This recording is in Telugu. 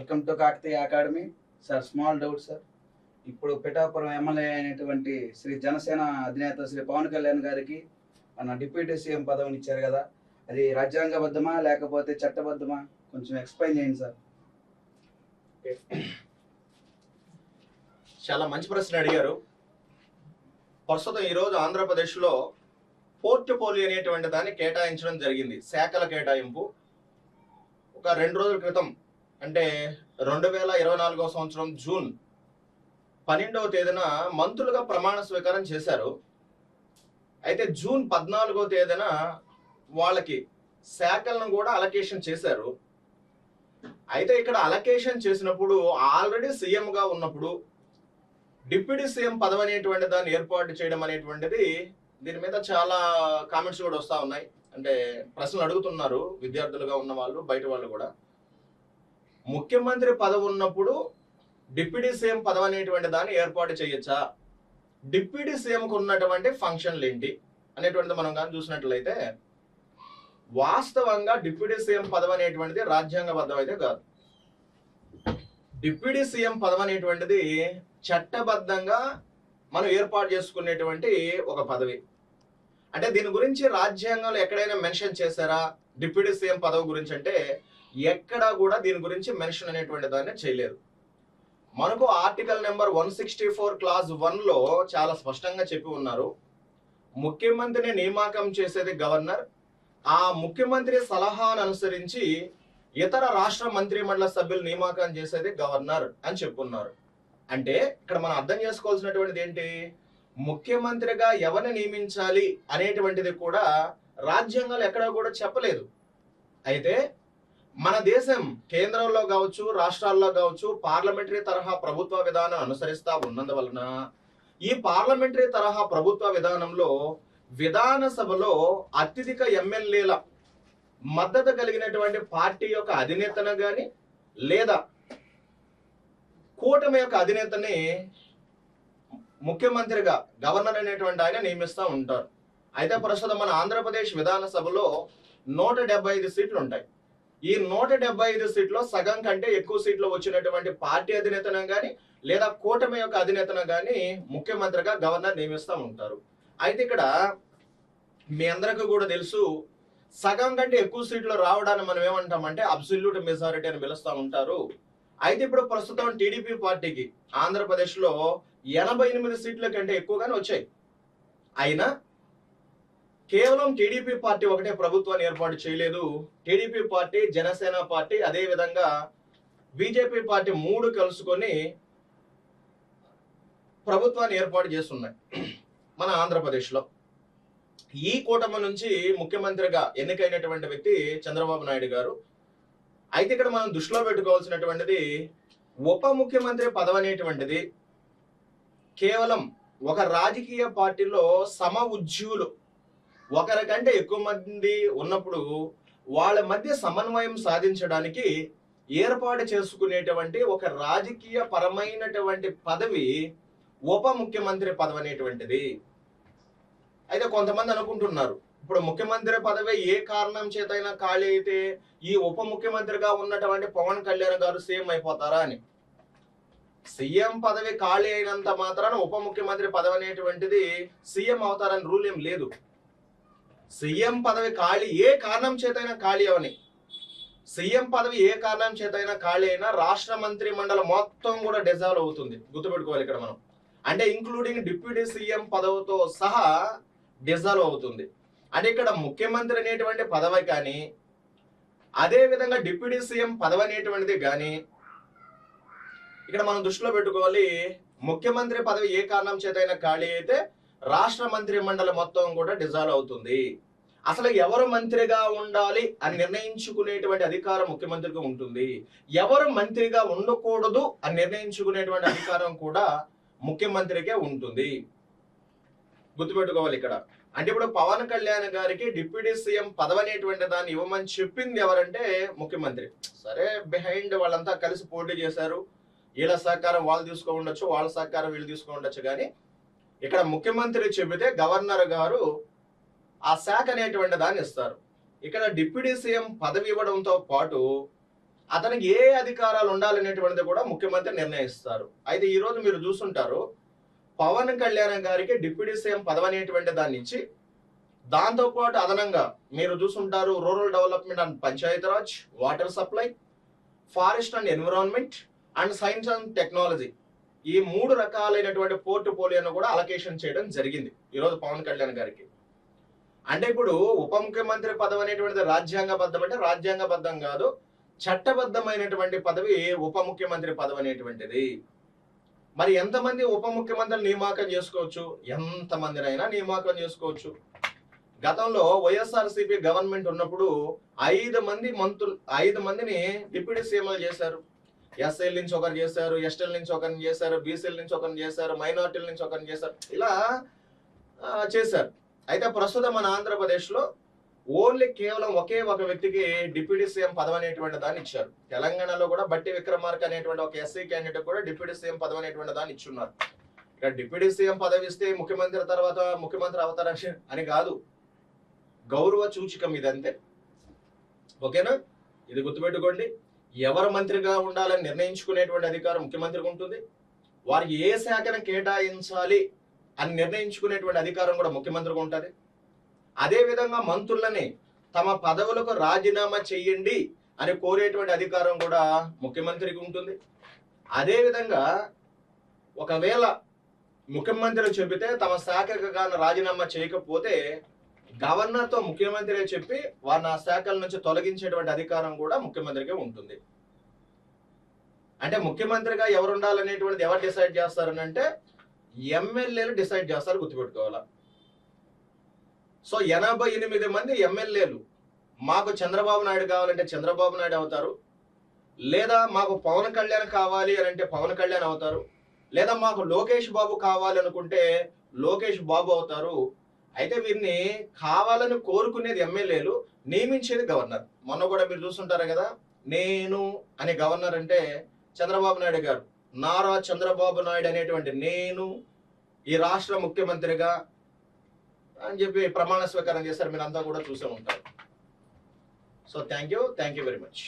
Welcome to Kakatiya academy. Sir, small doubt sir. ఇప్పుడు పిఠాపురం ఎమ్మెల్యే అయినటువంటి శ్రీ జనసేన అధినేత శ్రీ పవన్ కళ్యాణ్ గారికి మన డిప్యూటీ సీఎం పదవిని ఇచ్చారు కదా, అది రాజ్యాంగబద్ధమా లేకపోతే చట్టబద్ధమా? కొంచెం ఎక్స్ప్లెయిన్ చేయండి సార్. చాలా మంచి ప్రశ్న అడిగారు. ప్రస్తుతం ఈరోజు ఆంధ్రప్రదేశ్లో పోర్ట్ఫోలియో అనేటువంటి దాన్ని కేటాయించడం జరిగింది. శాఖల కేటాయింపు ఒక 2 రోజుల క్రితం, అంటే 2024 సంవత్సరం జూన్ 12వ తేదీన మంత్రులుగా ప్రమాణ స్వీకారం చేశారు. అయితే జూన్ 14వ తేదీన వాళ్ళకి శాఖలను కూడా అలొకేషన్ చేశారు. అయితే ఇక్కడ అలొకేషన్ చేసినప్పుడు ఆల్రెడీ సీఎంగా ఉన్నప్పుడు డిప్యూటీ సీఎం పదవి అనేటువంటి దాన్ని ఏర్పాటు చేయడం అనేటువంటిది, దీని మీద చాలా కామెంట్స్ కూడా వస్తూ ఉన్నాయి. అంటే ప్రశ్నలు అడుగుతున్నారు విద్యార్థులుగా ఉన్న వాళ్ళు, బయట వాళ్ళు కూడా. ముఖ్యమంత్రి పదవి ఉన్నప్పుడు డిప్యూటీ సీఎం పదవి అనేటువంటి దాన్ని ఏర్పాటు చేయొచ్చా, డిప్యూటీ సీఎంకు ఉన్నటువంటి ఫంక్షన్లు ఏంటి అనేటువంటిది మనం కానీ చూసినట్లయితే, వాస్తవంగా డిప్యూటీ సీఎం పదవి అనేటువంటిది రాజ్యాంగబద్ధం అయితే కాదు. డిప్యూటీ సీఎం పదవి అనేటువంటిది చట్టబద్ధంగా మనం ఏర్పాటు చేసుకునేటువంటి ఒక పదవి. అంటే దీని గురించి రాజ్యాంగంలో ఎక్కడైనా మెన్షన్ చేశారా డిప్యూటీ సీఎం పదవి గురించి అంటే, ఎక్కడా కూడా దీని గురించి మెన్షన్ అనేటువంటి దాన్ని చేయలేదు. మనకు ఆర్టికల్ నెంబర్ 164 క్లాజ్ 1లో చాలా స్పష్టంగా చెప్పి ఉన్నారు, ముఖ్యమంత్రిని నియామకం చేసేది గవర్నర్, ఆ ముఖ్యమంత్రి సలహాను అనుసరించి ఇతర రాష్ట్ర మంత్రిమండలి సభ్యులు నియామకం చేసేది గవర్నర్ అని చెప్పున్నారు. అంటే ఇక్కడ మనం అర్థం చేసుకోవాల్సినటువంటిది ఏంటి, ముఖ్యమంత్రిగా ఎవరిని నియమించాలి అనేటువంటిది కూడా రాజ్యాంగాలు ఎక్కడా కూడా చెప్పలేదు. అయితే మన దేశం కేంద్రంలో కావచ్చు, రాష్ట్రాల్లో కావచ్చు, పార్లమెంటరీ తరహా ప్రభుత్వ విధానం అనుసరిస్తా ఉన్నందువలన ఈ పార్లమెంటరీ తరహా ప్రభుత్వ విధానంలో విధాన సభలో అత్యధిక ఎమ్మెల్యేల మద్దతు కలిగినటువంటి పార్టీ యొక్క అధినేతను కానీ లేదా కూటమి యొక్క అధినేతని ముఖ్యమంత్రిగా గవర్నర్ అనేటువంటి ఆయన నియమిస్తూ ఉంటారు. అయితే ప్రస్తుతం మన ఆంధ్రప్రదేశ్ విధాన సభలో 175 సీట్లు ఉంటాయి. ఈ 175 సీట్లో సగం కంటే ఎక్కువ సీట్లు వచ్చినటువంటి పార్టీ అధినేతను కానీ లేదా కూటమి యొక్క అధినేతను కానీ ముఖ్యమంత్రిగా గవర్నర్ నియమిస్తూ ఉంటారు. అయితే ఇక్కడ మీ అందరికీ కూడా తెలుసు, సగం కంటే ఎక్కువ సీట్లు రావడాన్ని మనం ఏమంటామంటే అబ్సల్యూట్ మెజారిటీ అని పిలుస్తూ ఉంటారు. అయితే ఇప్పుడు ప్రస్తుతం టీడీపీ పార్టీకి ఆంధ్రప్రదేశ్లో 88 సీట్ల కంటే ఎక్కువగానే వచ్చాయి. అయినా కేవలం టీడీపీ పార్టీ ఒకటే ప్రభుత్వాన్ని ఏర్పాటు చేయలేదు. టీడీపీ పార్టీ, జనసేన పార్టీ, అదే విధంగా బీజేపీ పార్టీ 3 కలుసుకొని ప్రభుత్వాన్ని ఏర్పాటు చేస్తున్నాయి మన ఆంధ్రప్రదేశ్లో. ఈ కూటమి నుంచి ముఖ్యమంత్రిగా ఎన్నికైనటువంటి వ్యక్తి చంద్రబాబు నాయుడు గారు. అయితే ఇక్కడ మనం దృష్టిలో పెట్టుకోవాల్సినటువంటిది, ఉప ముఖ్యమంత్రి పదవి అనేటువంటిది కేవలం ఒక రాజకీయ పార్టీలో సమ ఉద్యోగులు ఒకరికంటే ఎక్కువ మంది ఉన్నప్పుడు వాళ్ళ మధ్య సమన్వయం సాధించడానికి ఏర్పాటు చేసుకునేటువంటి ఒక రాజకీయ పరమైనటువంటి పదవి ఉప ముఖ్యమంత్రి పదవి అనేటువంటిది. అయితే కొంతమంది అనుకుంటున్నారు, ఇప్పుడు ముఖ్యమంత్రి పదవి ఏ కారణం చేతైనా ఖాళీ అయితే ఈ ఉప ముఖ్యమంత్రిగా ఉన్నటువంటి పవన్ కళ్యాణ్ గారు సీఎం అయిపోతారా అని. సీఎం పదవి ఖాళీ అయినంత మాత్రాన ఉప ముఖ్యమంత్రి పదవి అనేటువంటిది సీఎం అవుతారని రూల్ ఏం లేదు. సీఎం పదవి ఖాళీ ఏ కారణం చేతైనా ఖాళీ అవని, సీఎం పదవి ఏ కారణం చేతైనా ఖాళీ అయినా రాష్ట్ర మంత్రి మండలి మొత్తం కూడా డిజాల్వ్ అవుతుంది. గుర్తుపెట్టుకోవాలి ఇక్కడ మనం, అంటే ఇంక్లూడింగ్ డిప్యూటీ సీఎం పదవితో సహా డిజాల్వ్ అవుతుంది. అంటే ఇక్కడ ముఖ్యమంత్రి అనేటువంటి పదవి కానీ అదే విధంగా డిప్యూటీ సీఎం పదవి అనేటువంటిది కానీ ఇక్కడ మనం దృష్టిలో పెట్టుకోవాలి, ముఖ్యమంత్రి పదవి ఏ కారణం చేతైనా ఖాళీ అయితే రాష్ట్ర మంత్రి మండలి మొత్తం కూడా డిజాల్వ్ అవుతుంది. అసలు ఎవరు మంత్రిగా ఉండాలి అని నిర్ణయించుకునేటువంటి అధికారం ముఖ్యమంత్రికి ఉంటుంది, ఎవరు మంత్రిగా ఉండకూడదు అని నిర్ణయించుకునేటువంటి అధికారం కూడా ముఖ్యమంత్రికే ఉంటుంది. గుర్తుపెట్టుకోవాలి ఇక్కడ. అంటే ఇప్పుడు పవన్ కళ్యాణ్ గారికి డిప్యూటీ సీఎం పదవి అనేటువంటి దాన్ని ఇవ్వమని చెప్పింది ఎవరంటే ముఖ్యమంత్రి. సరే, బిహైండ్ వాళ్ళంతా కలిసి పోటీ చేశారు, వీళ్ళ సహకారం వాళ్ళు తీసుకో ఉండొచ్చు, వాళ్ళ సహకారం వీళ్ళు తీసుకో ఉండొచ్చు, కానీ ఇక్కడ ముఖ్యమంత్రి చెబితే గవర్నర్ గారు ఆ శాఖ అనేటువంటి దాన్ని ఇస్తారు. ఇక్కడ డిప్యూటీ సీఎం పదవి ఇవ్వడంతో పాటు అతనికి ఏ అధికారాలు ఉండాలనేటువంటిది కూడా ముఖ్యమంత్రి నిర్ణయిస్తారు. అయితే ఈ రోజు మీరు చూస్తుంటారు, పవన్ కళ్యాణ్ గారికి డిప్యూటీ సీఎం పదవి అనేటువంటి దాన్ని ఇచ్చి, దాంతో పాటు అదనంగా మీరు చూస్తుంటారు rural development and Panchayati Raj, water supply, forest and environment and science and technology, ఈ 3 రకాలైనటువంటి పోర్ట్ఫోలియోను కూడా అలొకేషన్ చేయడం జరిగింది ఈరోజు పవన్ కళ్యాణ్ గారికి. అంటే ఇప్పుడు ఉప ముఖ్యమంత్రి పదవి అనేటువంటిది రాజ్యాంగబద్ధం అంటే రాజ్యాంగబద్ధం కాదు, చట్టబద్ధమైనటువంటి పదవి ఉప ముఖ్యమంత్రి పదవి అనేటువంటిది. మరి ఎంతమంది ఉప ముఖ్యమంత్రిని నియామకం చేసుకోవచ్చు? ఎంతమందినైనా నియామకం చేసుకోవచ్చు. గతంలో వైఎస్ఆర్సీపీ గవర్నమెంట్ ఉన్నప్పుడు 5 మందిని డిప్యూటీ సీఎంలు చేశారు. ఎస్ఎల్ నుంచి ఒకరు చేశారు, ఎస్టీఎల్ నుంచి ఒకరిని చేశారు, బీసీల నుంచి ఒకరిని చేశారు, మైనార్టీల నుంచి ఒకరిని చేశారు, ఇలా చేశారు. అయితే ప్రస్తుతం మన ఆంధ్రప్రదేశ్లో ఓన్లీ కేవలం ఒకే ఒక వ్యక్తికి డిప్యూటీ సీఎం పదవి అనేటువంటి దాన్ని ఇచ్చారు. తెలంగాణలో కూడా బట్టి విక్రమార్క అనేటువంటి ఒక ఎస్సీ క్యాండిడేట్ కూడా డిప్యూటీ సీఎం పదవి అనేటువంటి దాన్ని ఇచ్చున్నారు. ఇక్కడ డిప్యూటీ సీఎం పదవి ఇస్తే ముఖ్యమంత్రి తర్వాత ముఖ్యమంత్రి అవుతారని అని కాదు, గౌరవ సూచికం ఇదంతే. ఓకేనా? ఇది గుర్తుపెట్టుకోండి. ఎవరు మంత్రిగా ఉండాలని నిర్ణయించుకునేటువంటి అధికారం ముఖ్యమంత్రికి ఉంటుంది. వారికి ఏ శాఖను కేటాయించాలి అని నిర్ణయించుకునేటువంటి అధికారం కూడా ముఖ్యమంత్రికి ఉంటుంది. అదే విధంగా మంత్రులని తమ పదవులకు రాజీనామా చెయ్యండి అని కోరేటువంటి అధికారం కూడా ముఖ్యమంత్రికి ఉంటుంది. అదే విధంగా ఒకవేళ ముఖ్యమంత్రి చెబితే తమ శాఖకు గాను రాజీనామా చేయకపోతే గవర్నర్తో ముఖ్యమంత్రి చెప్పి వారిని ఆ శాఖల నుంచి తొలగించేటువంటి అధికారం కూడా ముఖ్యమంత్రికి ఉంటుంది. అంటే ముఖ్యమంత్రిగా ఎవరు ఉండాలనేటువంటిది ఎవరు డిసైడ్ చేస్తారని అంటే ఎమ్మెల్యేలు డిసైడ్ చేస్తారు, గుర్తుపెట్టుకోవాలా. సో 88 మంది ఎమ్మెల్యేలు మాకు చంద్రబాబు నాయుడు కావాలంటే చంద్రబాబు నాయుడు అవుతారు, లేదా మాకు పవన్ కళ్యాణ్ కావాలి అని అంటే పవన్ కళ్యాణ్ అవుతారు, లేదా మాకు లోకేష్ బాబు కావాలి అనుకుంటే లోకేష్ బాబు అవుతారు. అయితే వీరిని కావాలని కోరుకునేది ఎమ్మెల్యేలు, నియమించేది గవర్నర్. మొన్న కూడా మీరు చూస్తుంటారు కదా, నేను అనే గవర్నర్ అంటే చంద్రబాబు నాయుడు గారు, నారా చంద్రబాబు నాయుడు అనేటువంటి నేను ఈ రాష్ట్ర ముఖ్యమంత్రిగా అని చెప్పి ప్రమాణ స్వీకారం చేస్తారు. మీరు అంతా కూడా చూసే ఉంటారు. So thank you very much.